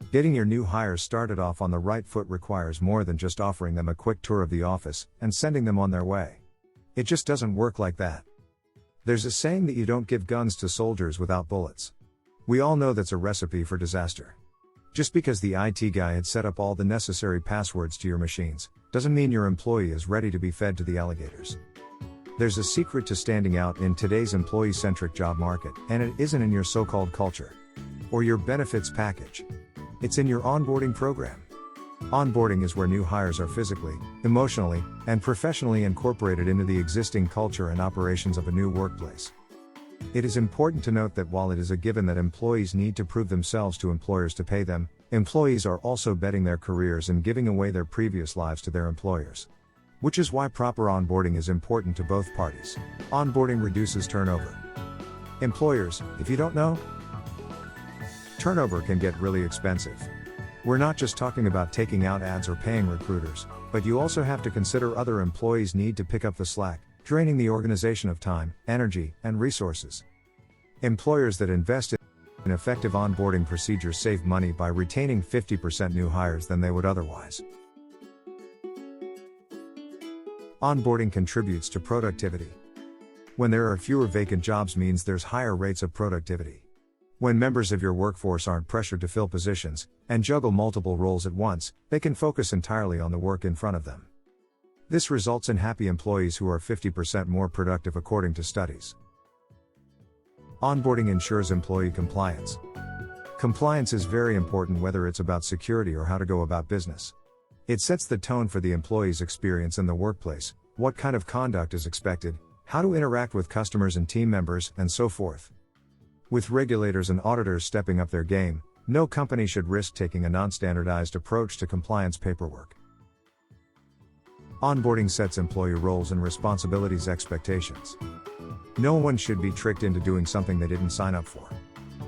Getting your new hires started off on the right foot requires more than just offering them a quick tour of the office and sending them on their way. It just doesn't work like that. There's a saying that you don't give guns to soldiers without bullets. We all know that's a recipe for disaster. Just because the IT guy had set up all the necessary passwords to your machines, doesn't mean your employee is ready to be fed to the alligators. There's a secret to standing out in today's employee-centric job market, and it isn't in your so-called culture or your benefits package. It's in your onboarding program. Onboarding is where new hires are physically, emotionally, and professionally incorporated into the existing culture and operations of a new workplace. It is important to note that while it is a given that employees need to prove themselves to employers to pay them, employees are also betting their careers and giving away their previous lives to their employers. Which is why proper onboarding is important to both parties. Onboarding reduces turnover. Employers, if you don't know, turnover can get really expensive. We're not just talking about taking out ads or paying recruiters, but you also have to consider other employees need to pick up the slack, draining the organization of time, energy, and resources. Employers that invest in effective onboarding procedures save money by retaining 50% new hires than they would otherwise. Onboarding contributes to productivity. When there are fewer vacant jobs means there's higher rates of productivity. When members of your workforce aren't pressured to fill positions and juggle multiple roles at once, they can focus entirely on the work in front of them. This results in happy employees who are 50% more productive according to studies. Onboarding ensures employee compliance. Compliance is very important whether it's about security or how to go about business. It sets the tone for the employee's experience in the workplace, what kind of conduct is expected, how to interact with customers and team members, and so forth. With regulators and auditors stepping up their game, no company should risk taking a non-standardized approach to compliance paperwork. Onboarding sets employee roles and responsibilities expectations. No one should be tricked into doing something they didn't sign up for.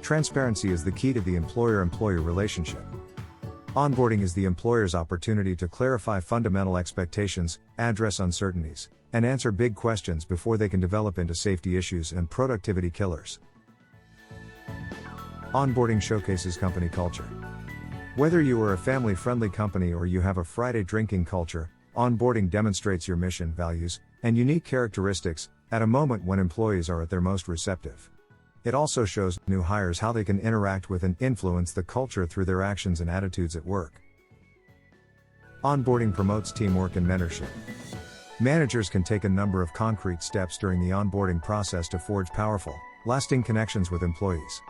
Transparency is the key to the employer-employee relationship. Onboarding is the employer's opportunity to clarify fundamental expectations, address uncertainties, and answer big questions before they can develop into safety issues and productivity killers. Onboarding showcases company culture. Whether you are a family-friendly company or you have a Friday drinking culture, onboarding demonstrates your mission, values, and unique characteristics at a moment when employees are at their most receptive. It also shows new hires how they can interact with and influence the culture through their actions and attitudes at work. Onboarding promotes teamwork and mentorship. Managers can take a number of concrete steps during the onboarding process to forge powerful, lasting connections with employees.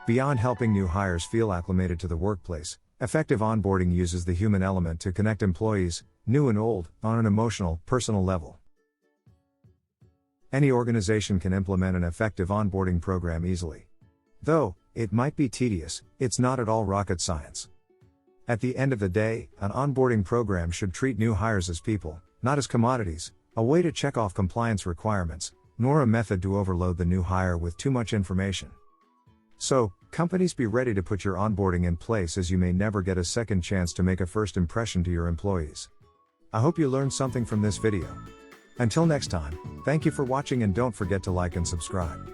Beyond helping new hires feel acclimated to the workplace, effective onboarding uses the human element to connect employees, new and old, on an emotional, personal level. Any organization can implement an effective onboarding program easily. Though it might be tedious, it's not at all rocket science. At the end of the day, an onboarding program should treat new hires as people, not as commodities, a way to check off compliance requirements, nor a method to overload the new hire with too much information. So, companies, be ready to put your onboarding in place, as you may never get a second chance to make a first impression to your employees. I hope you learned something from this video. Until next time, thank you for watching and don't forget to like and subscribe.